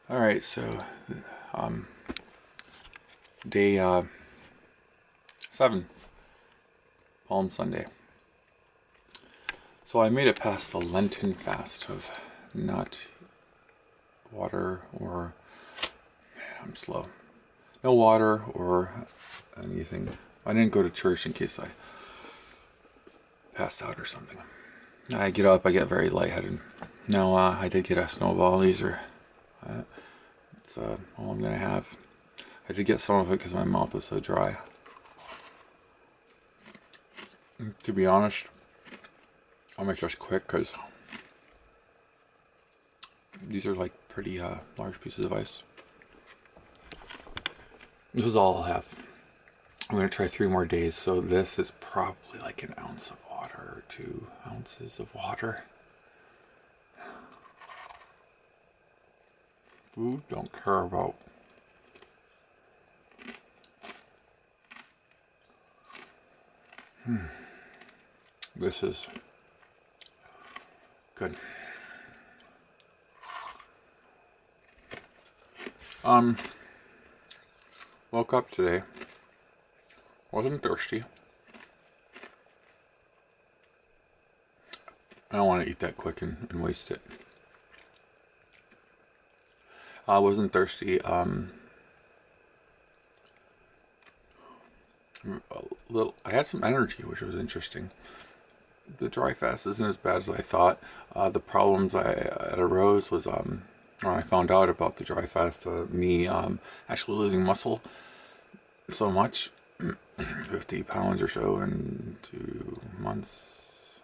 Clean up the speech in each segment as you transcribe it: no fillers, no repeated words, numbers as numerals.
All right, so um, day 7, Palm Sunday. So I made it past the Lenten fast of not water or, man, I'm slow. No water or anything. I didn't go to church in case I passed out or something. I get up, I get very lightheaded. Now I did get a snowball. It's all I'm gonna have. I did get some of it because my mouth was so dry. To be honest, I'll make this quick because these are like pretty large pieces of ice. This is all I'll have. I'm gonna try 3 more days, so this is probably like an ounce of water or 2 ounces of water. Food don't care about. This is good. Woke up today. Wasn't thirsty. I don't want to eat that quick and waste it. I wasn't thirsty. I had some energy, which was interesting. The dry fast isn't as bad as I thought. The problems that arose was when I found out about the dry fast, me actually losing muscle so much, 50 pounds or so in 2 months.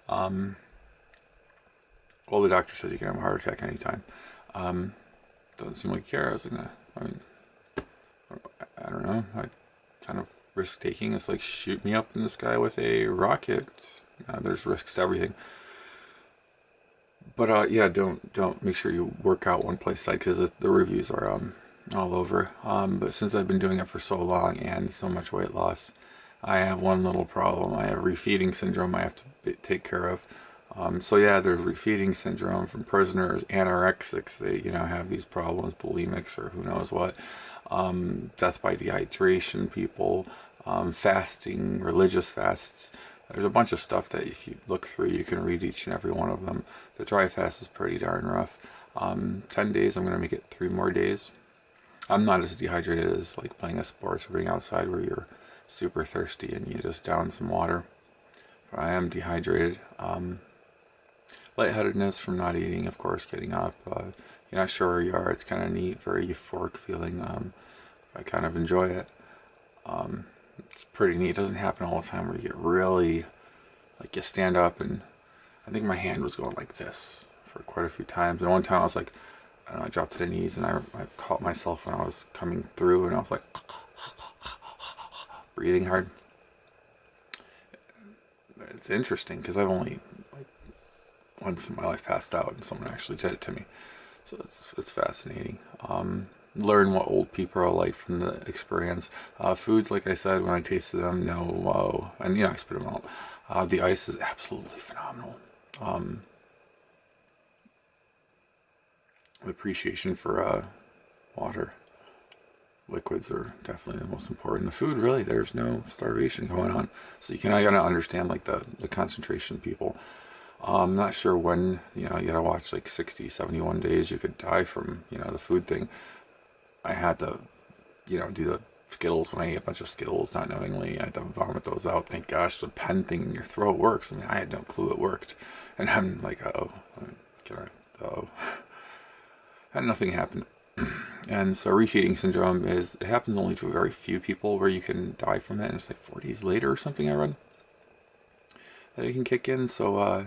Well, the doctor said you can have a heart attack anytime. Doesn't seem like you care. I don't know. I kind of risk taking. It's like shoot me up in the sky with a rocket. There's risks to everything. But yeah, don't make sure you work out one place side because the reviews are all over. But since I've been doing it for so long and so much weight loss, I have one little problem. I have refeeding syndrome I have to take care of. So yeah, there's refeeding syndrome from prisoners, anorexics. They have these problems, bulimics or who knows what. Death by dehydration people, fasting, religious fasts. There's a bunch of stuff that if you look through, you can read each and every one of them. The dry fast is pretty darn rough. 10 days, I'm going to make it 3 more days. I'm not as dehydrated as like playing a sport or being outside where you're super thirsty and you just down some water. But I am dehydrated. Lightheadedness from not eating, of course, getting up. You're not sure where you are. It's kind of neat, very euphoric feeling. I kind of enjoy it. It's pretty neat. It doesn't happen all the time where you get really, like you stand up and I think my hand was going like this for quite a few times. And one time I was like, I don't know, I dropped to the knees and I caught myself when I was coming through and I was like, breathing hard. It's interesting because I've only once in my life passed out and someone actually did it to me, so it's fascinating. Learn what old people are like from the experience. Foods, like I said, when I tasted them, no whoa, and I spit them out. The ice is absolutely phenomenal. The appreciation for water, liquids are definitely the most important. The food, really, there's no starvation going on, so I gotta understand like the concentration people. I'm not sure when, you gotta watch like 60, 71 days you could die from, the food thing. I had to, do the Skittles when I ate a bunch of Skittles, not knowingly. I had to vomit those out. Thank gosh, the pen thing in your throat works. I had no clue it worked. And I'm like, and nothing happened. And so refeeding syndrome it happens only to a very few people where you can die from it. And it's like 4 days later or something I read that it can kick in. So,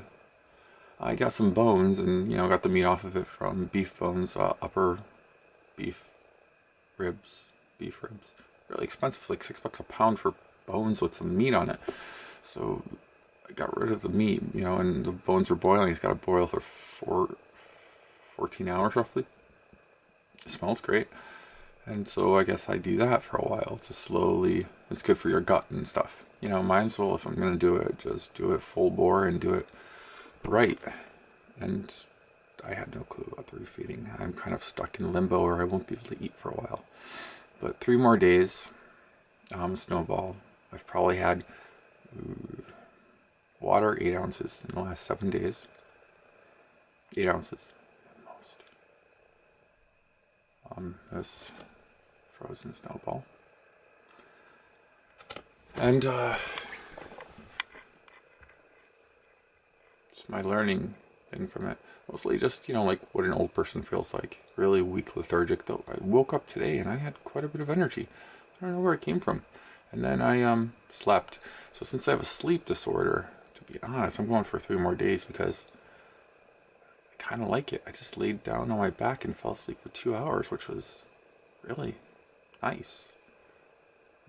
I got some bones and, got the meat off of it from beef bones, upper beef ribs. Really expensive, it's like $6 a pound for bones with some meat on it. So I got rid of the meat, and the bones were boiling. It's got to boil for 14 hours roughly. It smells great. And so I guess I do that for a while to slowly, it's good for your gut and stuff. Might as well, if I'm going to do it, just do it full bore and do it right. And I had no clue about the refeeding. I'm kind of stuck in limbo, or I won't be able to eat for a while. But 3 more days, Snowball. I've probably had water 8 ounces in the last 7 days. 8 ounces at most. This frozen Snowball. And it's my learning thing from it. Mostly just, like what an old person feels like. Really weak, lethargic, though. I woke up today and I had quite a bit of energy. I don't know where it came from. And then I slept. So since I have a sleep disorder, to be honest, I'm going for 3 more days because I kind of like it. I just laid down on my back and fell asleep for 2 hours, which was really nice.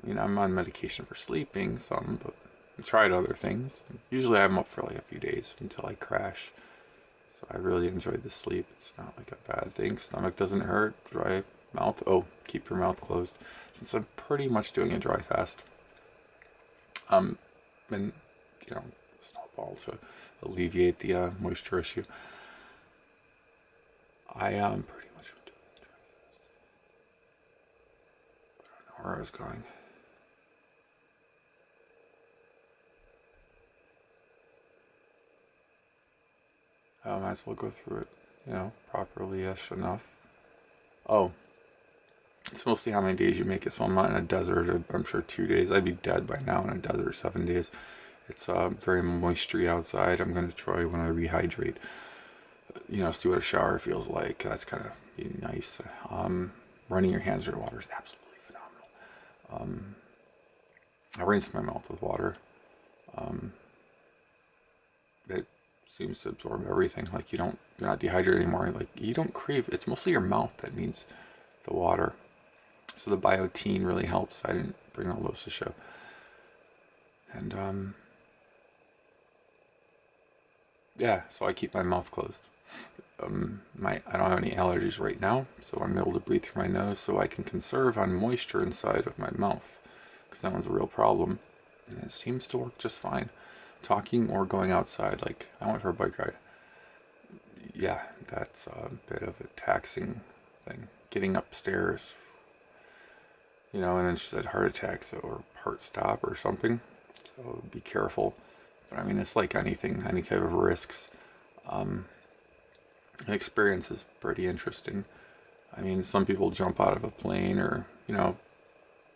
I mean, I'm on medication for sleeping some, but I tried other things. Usually I'm up for like a few days until I crash. So I really enjoyed the sleep. It's not like a bad thing. Stomach doesn't hurt. Dry mouth. Oh, keep your mouth closed. Since I'm pretty much doing a dry fast. And, Snowball to alleviate the moisture issue. I am pretty much doing a dry fast. I don't know where I was going. I might as well go through it, properly-ish enough. Oh, it's mostly how many days you make it. So I'm not in a desert. I'm sure 2 days. I'd be dead by now in a desert. 7 days. It's very moistury outside. I'm going to try when I rehydrate. See what a shower feels like. That's kind of be nice. Running your hands through water is absolutely phenomenal. I rinse my mouth with water. It seems to absorb everything. Like you're not dehydrated anymore. Like you don't crave. It's mostly your mouth that needs the water. So the biotin really helps. I didn't bring all those to show. And yeah, so I keep my mouth closed. I don't have any allergies right now, so I'm able to breathe through my nose, so I can conserve on moisture inside of my mouth, because that one's a real problem, and it seems to work just fine. Talking or going outside, like I went for a bike ride. Yeah, that's a bit of a taxing thing. Getting upstairs, and then she said heart attacks or heart stop or something. So be careful. But I mean, it's like anything, any type of risks. The experience is pretty interesting. I mean, some people jump out of a plane or,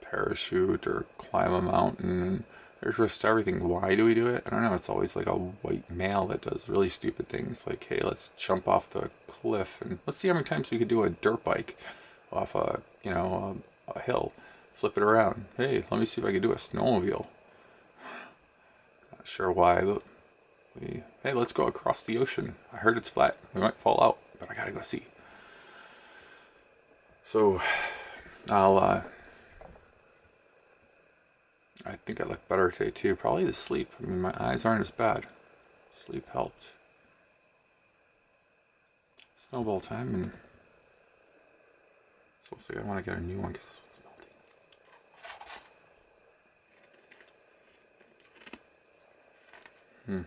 parachute or climb a mountain. There's risk to everything. Why do we do it? I don't know. It's always like a white male that does really stupid things. Like, hey, let's jump off the cliff and let's see how many times we could do a dirt bike off a hill. Flip it around. Hey, let me see if I could do a snowmobile. Not sure why, but hey, let's go across the ocean. I heard it's flat. We might fall out, but I gotta go see. So, I think I look better today too. Probably the sleep. I mean, my eyes aren't as bad. Sleep helped. Snowball time, and so I want to get a new one because this one's melting.